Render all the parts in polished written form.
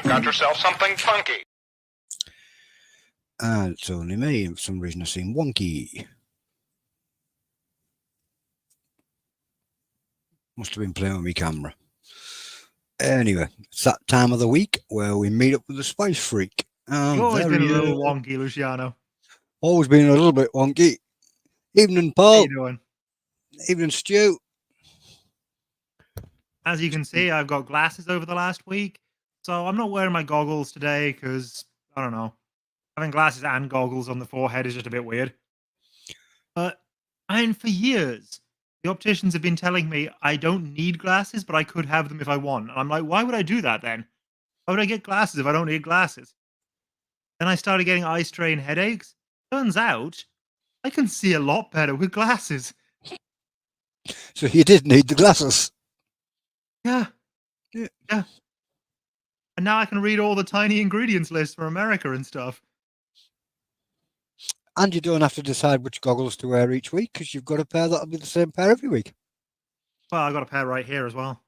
got yourself something funky. And it's only me, and for some reason I seem wonky. Must have been playing with my camera. Anyway, it's that time of the week where we meet up with the Spice Freak. You've always been a little wonky, Luciano. Always been a little bit wonky. Evening, How Paul. you doing? Evening, Stu. As you can see, I've got glasses over the last week, so I'm not wearing my goggles today because, I don't know, having glasses and goggles on the forehead is just a bit weird. But, I mean, for years, the opticians have been telling me I don't need glasses, but I could have them if I want. And I'm like, why would I do that then? Why would I get glasses if I don't need glasses? Then I started getting eye strain headaches. Turns out, I can see a lot better with glasses. So you did need the glasses. Yeah. And now I can read all the tiny ingredients lists for America and stuff. And you don't have to decide which goggles to wear each week because you've got a pair that'll be the same pair every week. Well, I got a pair right here as well.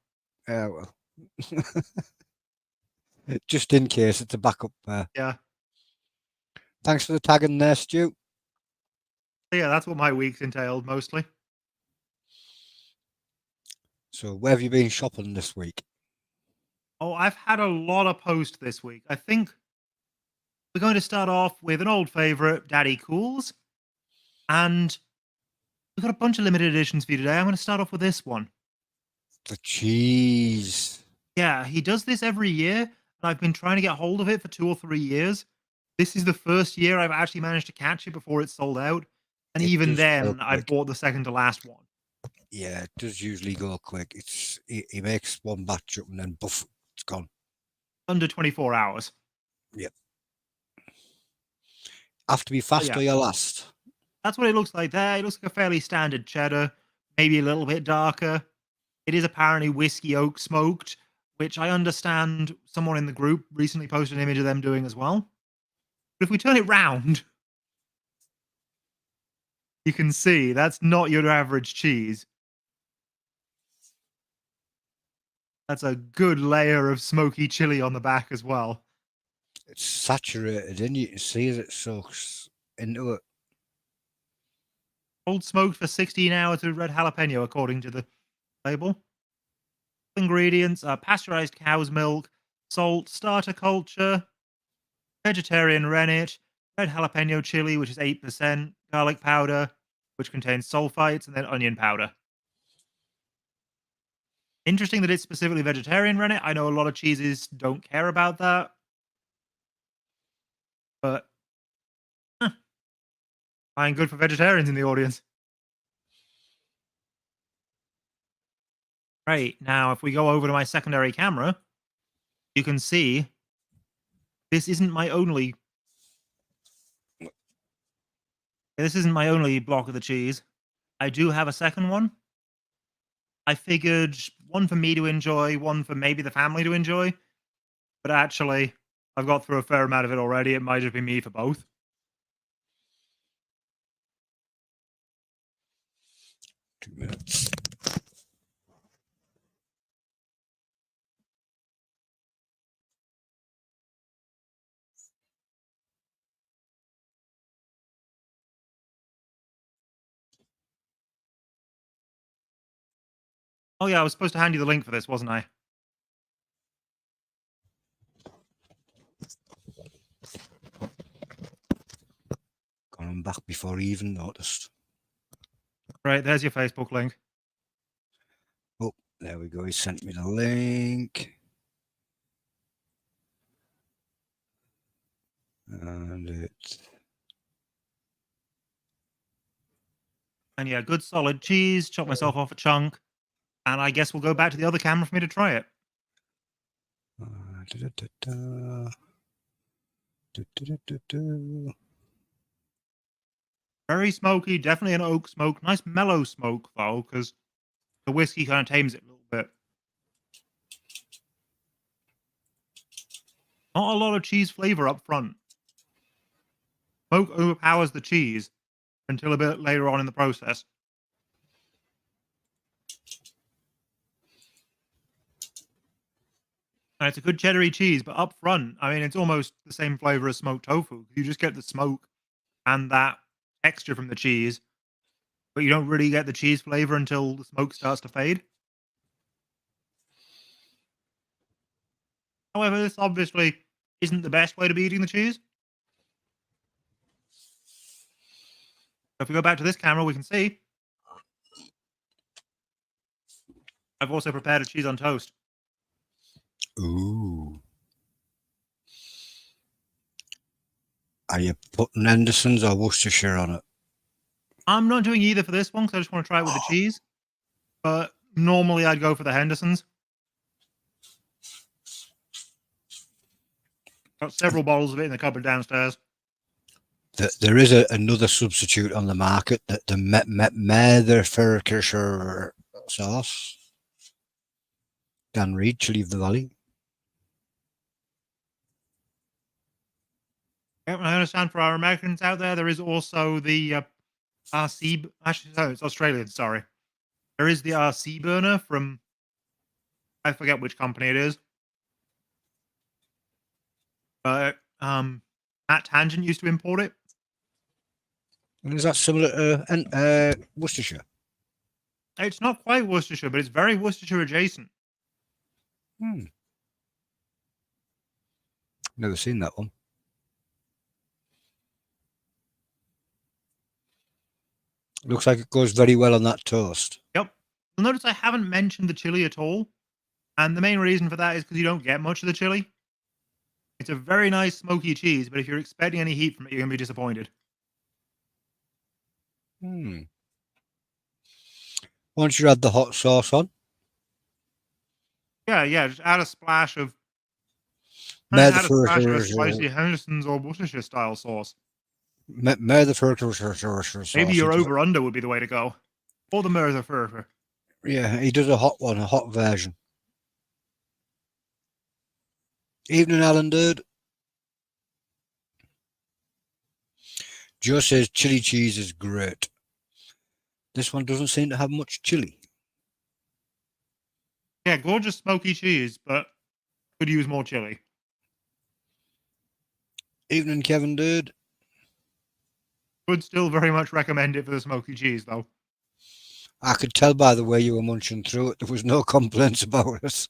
Yeah, well. Just in case it's a backup pair. Yeah. Thanks for the tagging there, Stu. Yeah, that's what my week's entailed mostly. So where have you been shopping this week? Oh, I've had a lot of posts this week. I think we're going to start off with an old favorite, Daddy Cools. And we've got a bunch of limited editions for you today. I'm going to start off with this one. The cheese. Yeah, he does this every year, and I've been trying to get hold of it for 2 or 3 years. This is the first year I've actually managed to catch it before it's sold out. And even then, I bought the second to last one. Yeah, it does usually go quick. He makes one batch up and then buff, it's gone. Under 24 hours. Yep. Have to be fast or you're last. That's what it looks like there. It looks like a fairly standard cheddar, maybe a little bit darker. It is apparently whiskey oak smoked, which I understand someone in the group recently posted an image of them doing as well. But if we turn it round, you can see that's not your average cheese. That's a good layer of smoky chili on the back as well. It's saturated in. You can see as it soaks into it. Old smoked for 16 hours with red jalapeno, according to the label. Ingredients are pasteurized cow's milk, salt, starter culture, vegetarian rennet, red jalapeno chili, which is 8%, garlic powder, which contains sulfites, and then onion powder. Interesting that it's specifically vegetarian rennet. I know a lot of cheeses don't care about that. But, fine, good for vegetarians in the audience. Right, now if we go over to my secondary camera, you can see this isn't my only... This isn't my only block of the cheese. I do have a second one. I figured one for me to enjoy, one for maybe the family to enjoy. But actually, I've got through a fair amount of it already. It might just be me for both. 2 minutes. Oh yeah, I was supposed to hand you the link for this, wasn't I? Gone back before he even noticed. Right, there's your Facebook link. Oh, there we go. He sent me the link. And it's... And yeah, good solid cheese. Chop myself off a chunk. And I guess we'll go back to the other camera for me to try it. Very smoky, definitely an oak smoke. Nice mellow smoke, though, because the whiskey kind of tames it a little bit. Not a lot of cheese flavor up front. Smoke overpowers the cheese until a bit later on in the process. And it's a good cheddar cheese, but up front, I mean, it's almost the same flavor as smoked tofu. You just get the smoke and that texture from the cheese, but you don't really get the cheese flavor until the smoke starts to fade. However, this obviously isn't the best way to be eating the cheese. So if we go back to this camera, we can see I've also prepared a cheese on toast. Ooh. Are you putting Henderson's or Worcestershire on it? I'm not doing either for this one because I just want to try it with the cheese. But normally I'd go for the Henderson's. Got several bottles of it in the cupboard downstairs. There is another substitute on the market, that the Metherfurkshire sauce. Dan Reed, Chili of the Valley. Yeah, I understand for our Americans out there is also the RC. Actually, no, it's Australian. Sorry, there is the RC burner from I forget which company it is, but Matt Tangent used to import it. And is that similar to Worcestershire? It's not quite Worcestershire, but it's very Worcestershire adjacent. Never seen that one. Looks like it goes very well on that toast. Yep. You'll notice I haven't mentioned the chili at all. And the main reason for that is because you don't get much of the chili. It's a very nice smoky cheese, but if you're expecting any heat from it, you're going to be disappointed. Once you add the hot sauce on. Yeah, just add a splash of spicy Henderson's or Worcestershire style sauce. Metherfurkshire sauce. Maybe your over-under would be the way to go. Or the Metherfurkshire. Yeah, he does a hot one, a hot version. Evening, Alan, dude. Joe says chili cheese is great. This one doesn't seem to have much chili. Yeah, gorgeous smoky cheese, but could use more chili. Evening, Kevin, dude. Would still very much recommend it for the smoky cheese, though. I could tell by the way you were munching through it. There was no complaints about it.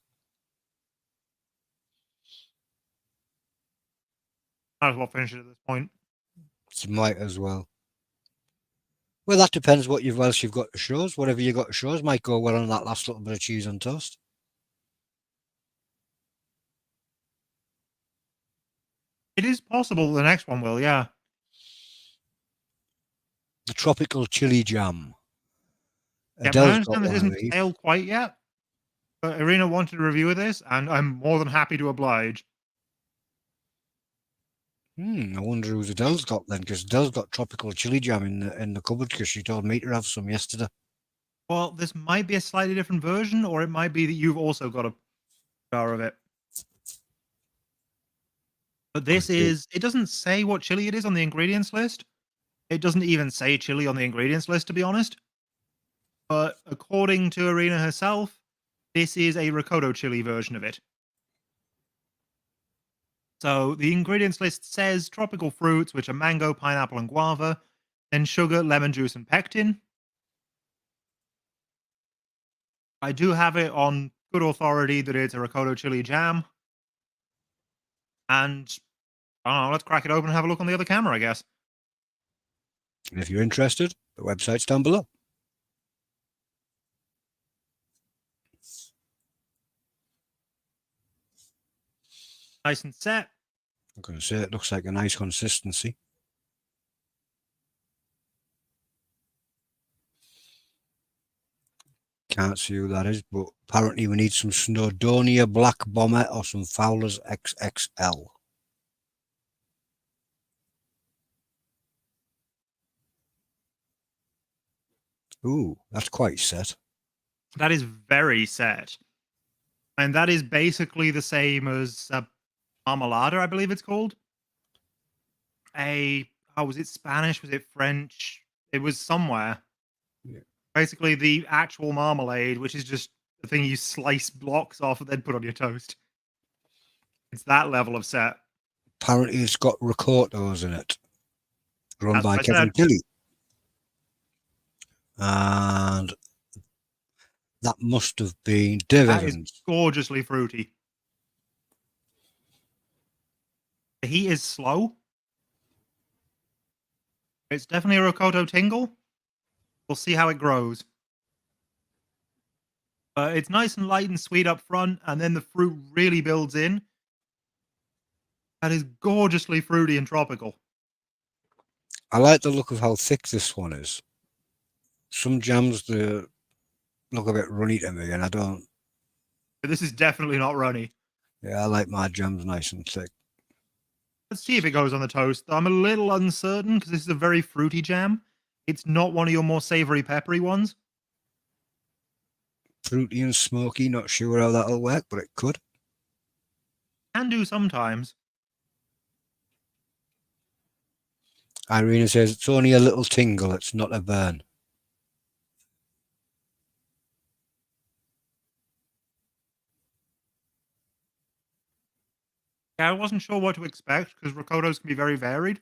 Might as well finish it at this point. You might as well. Well, that depends what else you've got to show us. Whatever you got to show us might go well on that last little bit of cheese on toast. It is possible the next one will, yeah. The tropical chili jam. Yeah, I understand this isn't stale quite yet, but Irina wanted a review of this, and I'm more than happy to oblige. I wonder whose Adele's got then, because Adele's got tropical chili jam in the cupboard because she told me to have some yesterday. Well, this might be a slightly different version, or it might be that you've also got a jar of it. But this is, it doesn't say what chili it is on the ingredients list. It doesn't even say chili on the ingredients list, to be honest. But according to Irina herself, this is a ricotta chili version of it. So the ingredients list says tropical fruits, which are mango, pineapple, and guava, then sugar, lemon juice, and pectin. I do have it on good authority that it's a ricotta chili jam. And I don't know, let's crack it open and have a look on the other camera, I guess. And if you're interested, the website's down below. Nice and set. I'm going to say it looks like a nice consistency. Can't see who that is, but apparently we need some Snowdonia Black Bomber or some Fowler's XXL. Ooh, that's quite set. That is very set. And that is basically the same as marmalade, I believe it's called. Was it Spanish? Was it French? It was somewhere. Yeah. Basically, the actual marmalade, which is just the thing you slice blocks off and then put on your toast. It's that level of set. Apparently, it's got ricotta's in it, run That's by what I Kevin said. Chilli. And that must have been Dave That is Evans. gorgeously fruity. The heat is slow. It's definitely a Rocoto tingle. We'll see how it grows. But it's nice and light and sweet up front, and then the fruit really builds in. That is gorgeously fruity and tropical. I like the look of how thick this one is. Some jams they look a bit runny to me, and I don't. But this is definitely not runny. Yeah, I like my jams nice and thick. Let's see if it goes on the toast. I'm a little uncertain because this is a very fruity jam. It's not one of your more savory, peppery ones. Fruity and smoky, not sure how that'll work, but it could. Can do sometimes. Irina says it's only a little tingle, it's not a burn. Yeah, I wasn't sure what to expect because Rocotos can be very varied.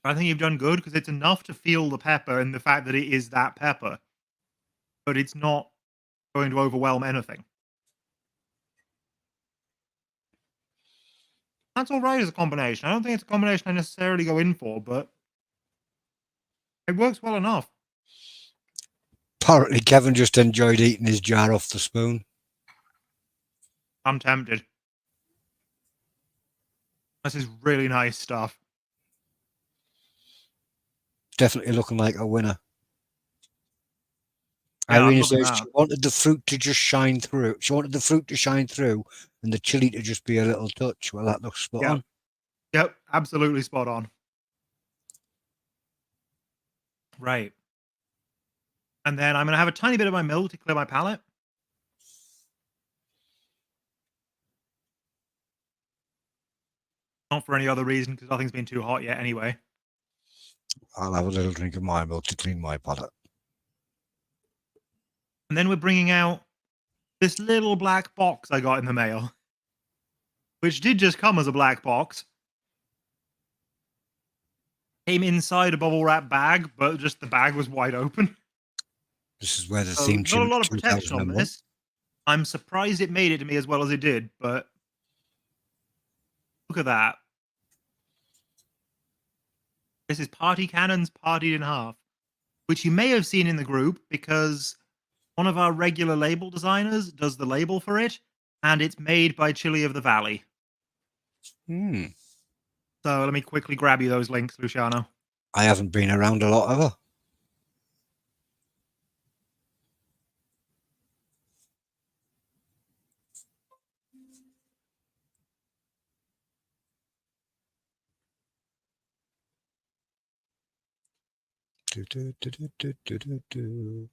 I think you've done good because it's enough to feel the pepper and the fact that it is that pepper, but it's not going to overwhelm anything. That's all right as a combination. I don't think it's a combination I necessarily go in for, but it works well enough. Apparently, Kevin just enjoyed eating his jar off the spoon. I'm tempted. This is really nice stuff. Definitely looking like a winner. Yeah, Irina I'm loving says that. she wanted the fruit to just shine through. She wanted the fruit to shine through and the chili to just be a little touch. Well, that looks spot on. Yep, absolutely spot on. Right. And then I'm going to have a tiny bit of my milk to clear my palate. Not for any other reason, because nothing's been too hot yet anyway. I'll have a little drink of my milk to clean my palate. And then we're bringing out this little black box I got in the mail, which did just come as a black box. Came inside a bubble wrap bag, but just the bag was wide open. This is where the So theme not tune a lot of of protection on 2001. this. I'm surprised it made it to me as well as it did, but look at that. This is Party Cannons Partied in Half, which you may have seen in the group because one of our regular label designers does the label for it, and it's made by Chili of the Valley. So let me quickly grab you those links, Luciano. I haven't been around a lot ever.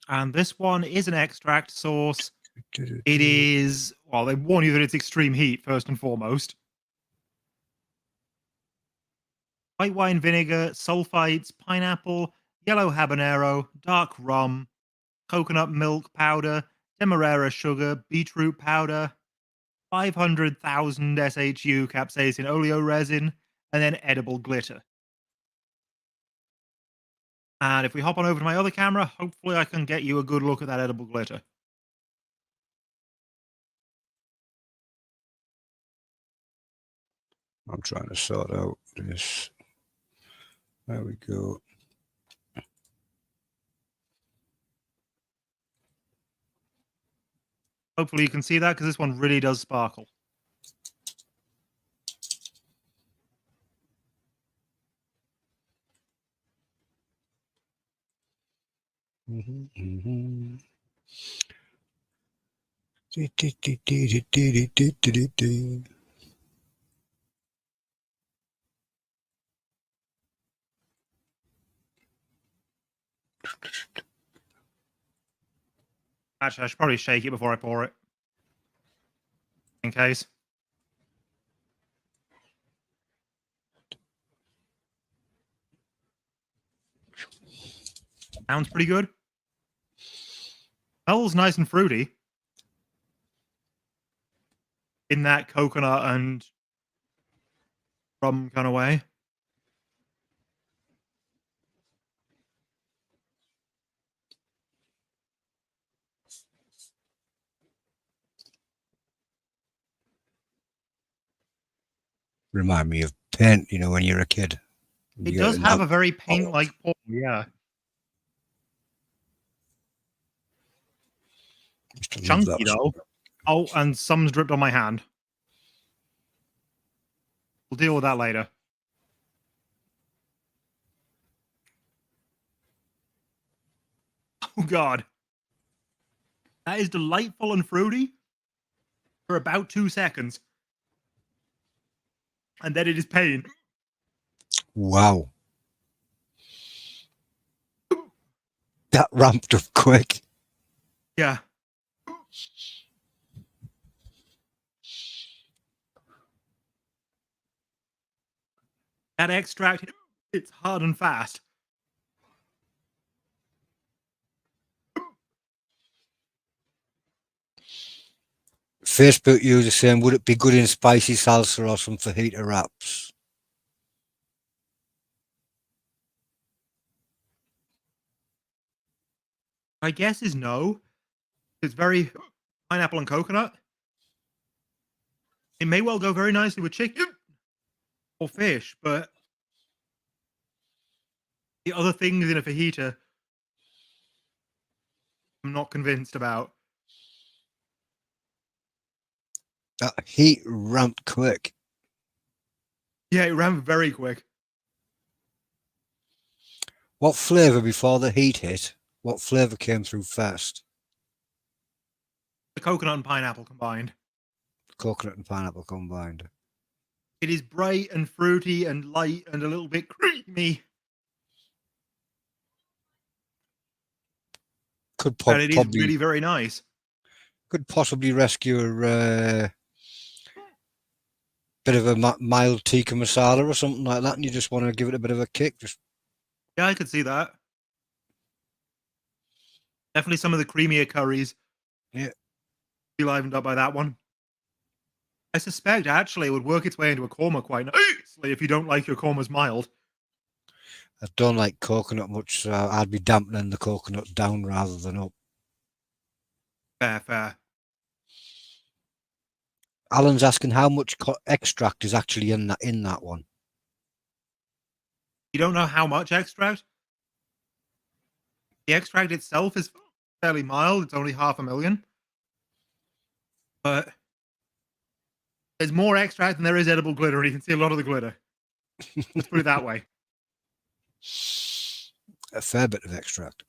And this one is an extract sauce. It is, well, they warn you that it's extreme heat, first and foremost. White wine vinegar, sulfites, pineapple, yellow habanero, dark rum, coconut milk powder, demerara sugar, beetroot powder, 500,000 SHU capsaicin oleo resin, and then edible glitter. And if we hop on over to my other camera, hopefully I can get you a good look at that edible glitter. I'm trying to sort out this. There we go. Hopefully you can see that because this one really does sparkle. Actually, I should probably shake it before I pour it. In case. Sounds pretty good. Smells nice and fruity. in that coconut and rum kind of way. Remind me of paint, you know, when you're a kid. It You does get have that- a very paint-like pour, yeah. used to love Chunky, that. though. Oh, and some's dripped on my hand. We'll deal with that later. Oh, God. That is delightful and fruity for about 2 seconds. And then it is pain. Wow. That ramped up quick. Yeah. That extract, it's hard and fast. Facebook user saying, would it be good in spicy salsa or some fajita wraps? My guess is no. It's very pineapple and coconut. It may well go very nicely with chicken or fish, but the other things in a fajita, I'm not convinced about. That heat ramped quick. Yeah, it ran very quick. What flavour before the heat hit? What flavour came through first? The coconut and pineapple combined. Coconut and pineapple combined. It is bright and fruity and light and a little bit creamy. Could And it is probably really very nice. could possibly rescue a bit of a mild tikka masala or something like that, and you just want to give it a bit of a kick. Just Yeah, I could see that. Definitely some of the creamier curries. Yeah. Be livened up by that one. I suspect actually it would work its way into a korma quite nicely if you don't like your kormas mild. I don't like coconut much, so I'd be dampening the coconut down rather than up. Fair, fair. Alan's asking how much extract is actually in that one. You don't know how much extract? The extract itself is fairly mild. It's only 500,000. But there's more extract than there is edible glitter, and you can see a lot of the glitter. Let's put it that way. A fair bit of extract.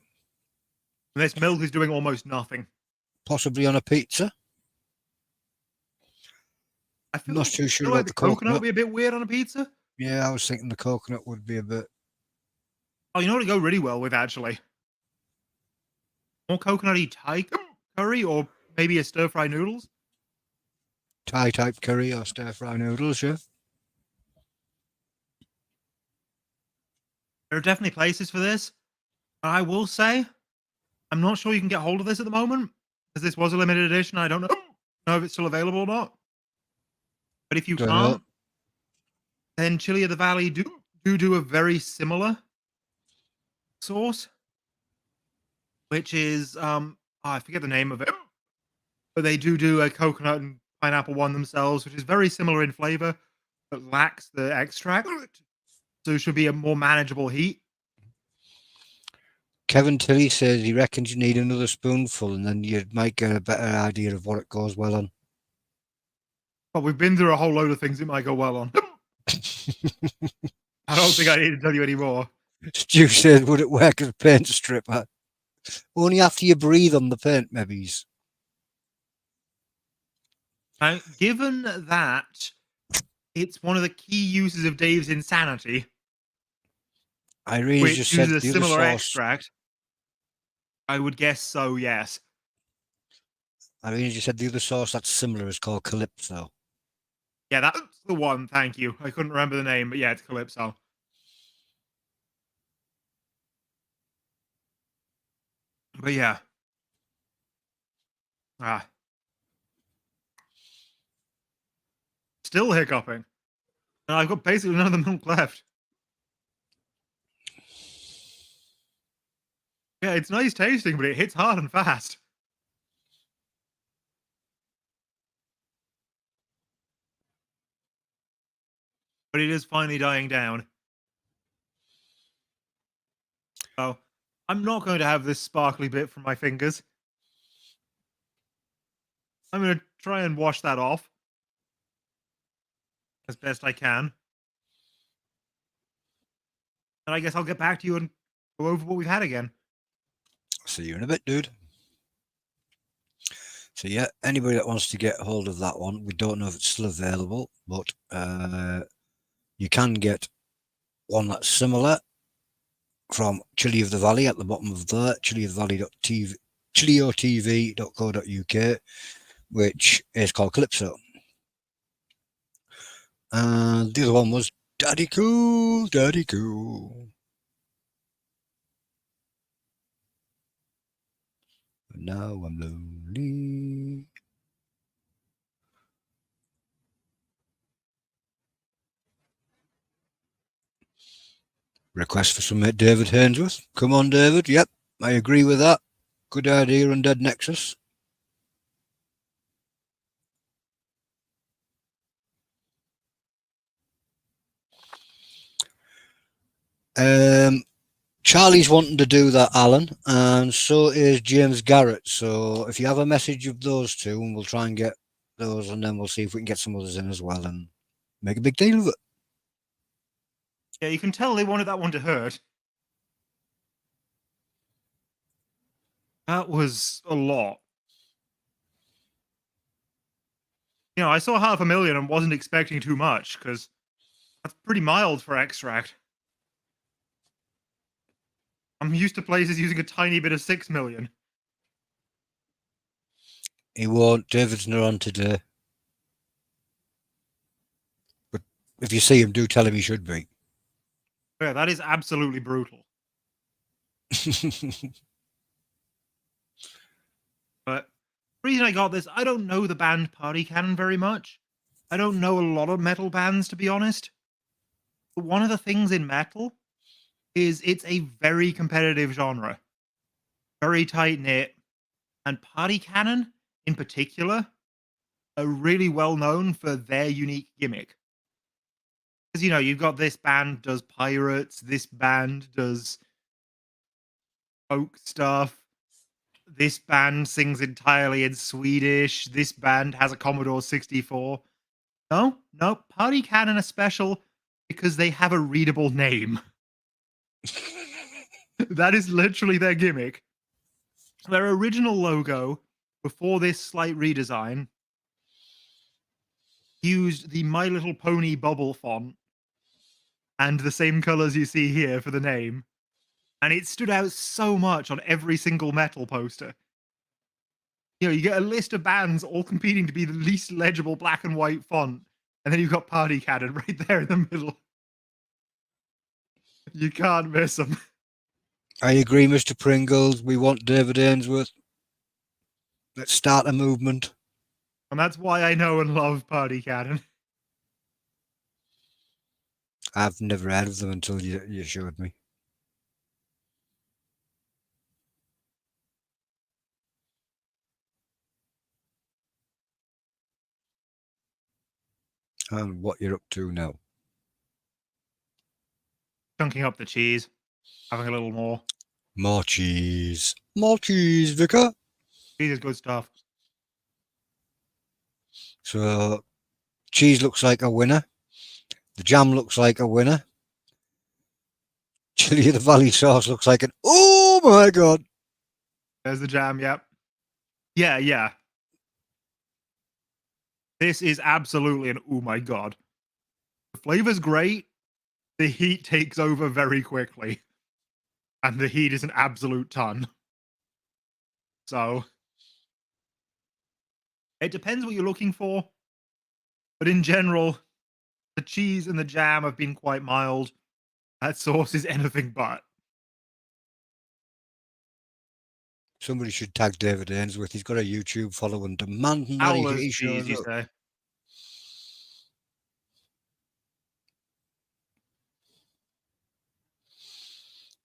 And this milk is doing almost nothing. Possibly on a pizza. I feel Not too sure like about the the coconut coconut. would be a bit weird on a pizza. Yeah, I was thinking the coconut would be a bit. Oh, you know what would go really well with, actually? More coconutty Thai curry or maybe a stir-fry noodles? Thai type curry or stir fry noodles, yeah. There are definitely places for this. I will say, I'm not sure you can get hold of this at the moment, because this was a limited edition. I don't know if it's still available or not. But if you Don't know. can't, then Chili of the Valley do a very similar sauce, which is I forget the name of it, but they do a coconut and pineapple one themselves, which is very similar in flavor, but lacks the extract, so it should be a more manageable heat. Kevin Tilly says he reckons you need another spoonful, and then you might get a better idea of what it goes well on. But we've been through a whole load of things it might go well on. I don't think I need to tell you any more. Stu says, would it work as a paint stripper? Only after you breathe on the paint, maybe. Given that it's one of the key uses of Dave's insanity, Irene which just said uses a the other similar sauce. extract, I would guess so, yes. Irene just said the other sauce that's similar is called Calypso. Yeah, that's the one, thank you. I couldn't remember the name, but yeah, it's Calypso. But yeah. still hiccuping. And I've got basically none of the milk left. Yeah, it's nice tasting, but it hits hard and fast. But it is finally dying down. So I'm not going to have this sparkly bit from my fingers. I'm going to try and wash that off as best I can. And I guess I'll get back to you and go over what we've had again. See you in a bit, dude. So yeah, anybody that wants to get hold of that one, we don't know if it's still available, but you can get one that's similar from Chilli of the Valley at the bottom of there, chilliofthevalley.tv, chilliotv.co.uk, which is called Calypso. And the other one was Daddy Cool, Daddy Cool. And now I'm lonely. Request for some David Hainsworth. Come on, David. Yep, I agree with that. Good idea, Undead Nexus. Charlie's wanting to do that, Alan, and so is James Garrett. So if you have a message of those two, and we'll try and get those, and then we'll see if we can get some others in as well and make a big deal of it. Yeah, you can tell they wanted that one to hurt. That was a lot. You know, I saw 500,000 and wasn't expecting too much, because that's pretty mild for extract. I'm used to places using a tiny bit of 6 million. He won't. David's not on today. But if you see him, do tell him he should be. Yeah, that is absolutely brutal. But the reason I got this, I don't know the band Party Cannon very much. I don't know a lot of metal bands, to be honest. But one of the things in metal is it's a very competitive genre. Very tight-knit. And Party Cannon, in particular, are really well known for their unique gimmick. Because, you know, you've got this band does pirates, this band does folk stuff, this band sings entirely in Swedish, this band has a Commodore 64. No, Party Cannon are special because they have a readable name. That is literally their gimmick. Their original logo, before this slight redesign, used the My Little Pony bubble font and the same colors you see here for the name. And it stood out so much on every single metal poster. You know, you get a list of bands all competing to be the least legible black and white font, and then you've got Party Cannon right there in the middle. You can't miss them. I agree, Mr. Pringles. We want David Ainsworth. Let's start a movement. And that's why I know and love Party Cannon. I've never heard of them until you showed me. And what you're up to now. Chunking up the cheese. Having a little more. More cheese. More cheese, Vicar. Cheese is good stuff. So, cheese looks like a winner. The jam looks like a winner. Chilli of the Valley sauce looks like an oh my god. There's the jam, yep. Yeah. This is absolutely an oh my god. The flavor's great. The heat takes over very quickly. And the heat is an absolute ton. So, it depends what you're looking for. But in general, the cheese and the jam have been quite mild. That sauce is anything but. Somebody should tag David Ainsworth. He's got a YouTube following demanding that Howler's he cheese, shows you up. say?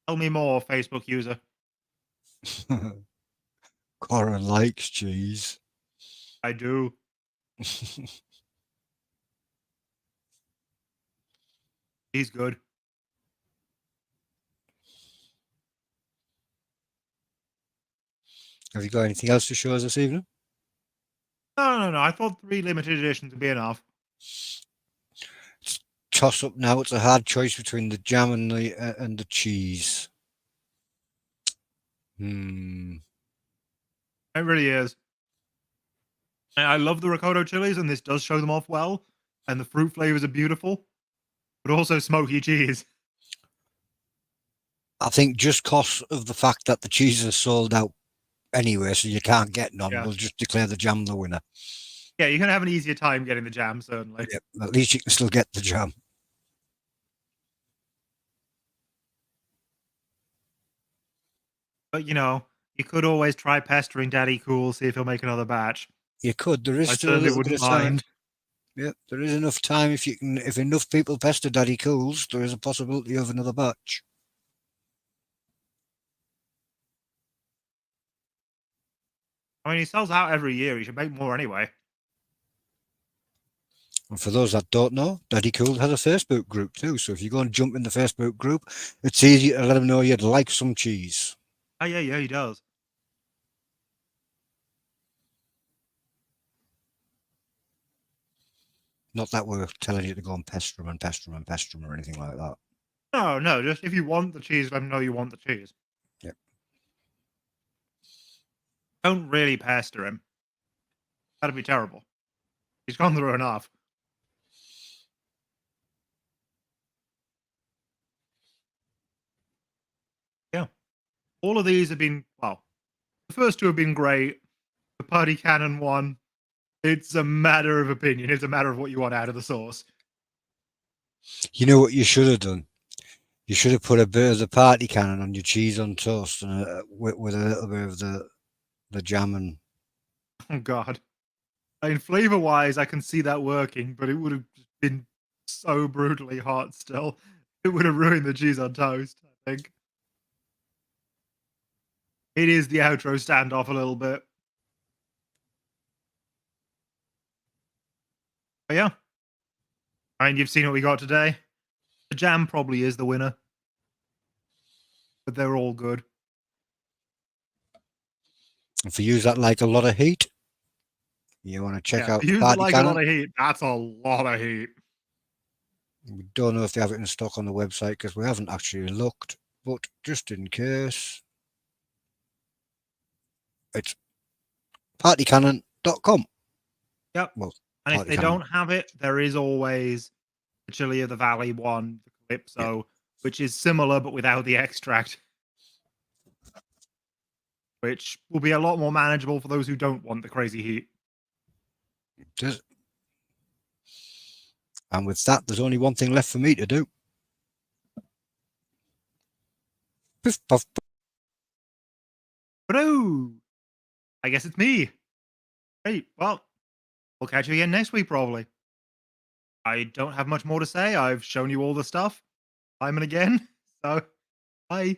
Tell me more, Facebook user. Coran likes cheese. I do. He's good. Have you got anything else to show us this evening? No. I thought 3 limited editions would be enough. Toss up now. It's a hard choice between the jam and the cheese. It really is. And I love the ricotta chilies, and this does show them off well. And the fruit flavors are beautiful, but also smoky cheese. I think just because of the fact that the cheese is sold out anyway, so you can't get none, Yeah. we'll just declare the jam the winner. Yeah, you're gonna have an easier time getting the jam, certainly. Yep, at least you can still get the jam. But you could always try pestering Daddy Cool, see if he'll make another batch. You could. There is I still a certainly little bit wouldn't of time. mind. Yep, there is enough time. If enough people pester Daddy Cools, there is a possibility of another batch. I mean, he sells out every year. He should make more anyway. And for those that don't know, Daddy Cool has a Facebook group too. So if you go and jump in the Facebook group, it's easy to let him know you'd like some cheese. Oh, yeah, he does. Not that we're telling you to go and pester him or anything like that. No, just if you want the cheese, let him know you want the cheese. Yep. Don't really pester him. That'd be terrible. He's gone through enough. Yeah. All of these have been, well, the first 2 have been great. The Party Cannon one, it's a matter of opinion. It's a matter of what you want out of the sauce. You know what you should have done? You should have put a bit of the party cannon on your cheese on toast and with a little bit of the jam and. Oh, God. I mean, flavor-wise, I can see that working, but it would have been so brutally hot still. It would have ruined the cheese on toast, I think. It is the outro standoff a little bit. But yeah. I mean, you've seen what we got today. The jam probably is the winner. But they're all good. If you use that like a lot of heat, you want to check out If you use it Party like Cannon. a lot of heat, that's a lot of heat. We don't know if they have it in stock on the website because we haven't actually looked, but just in case, it's partycannon.com. Yep. Well, and if they don't have it, there is always the Chili of the Valley one, the Calypso, which is similar but without the extract. Which will be a lot more manageable for those who don't want the crazy heat. And with that, there's only one thing left for me to do. Piff, puff, But oh, I guess it's me. Great. Well, we'll catch you again next week, probably. I don't have much more to say. I've shown you all the stuff time and again. So, bye.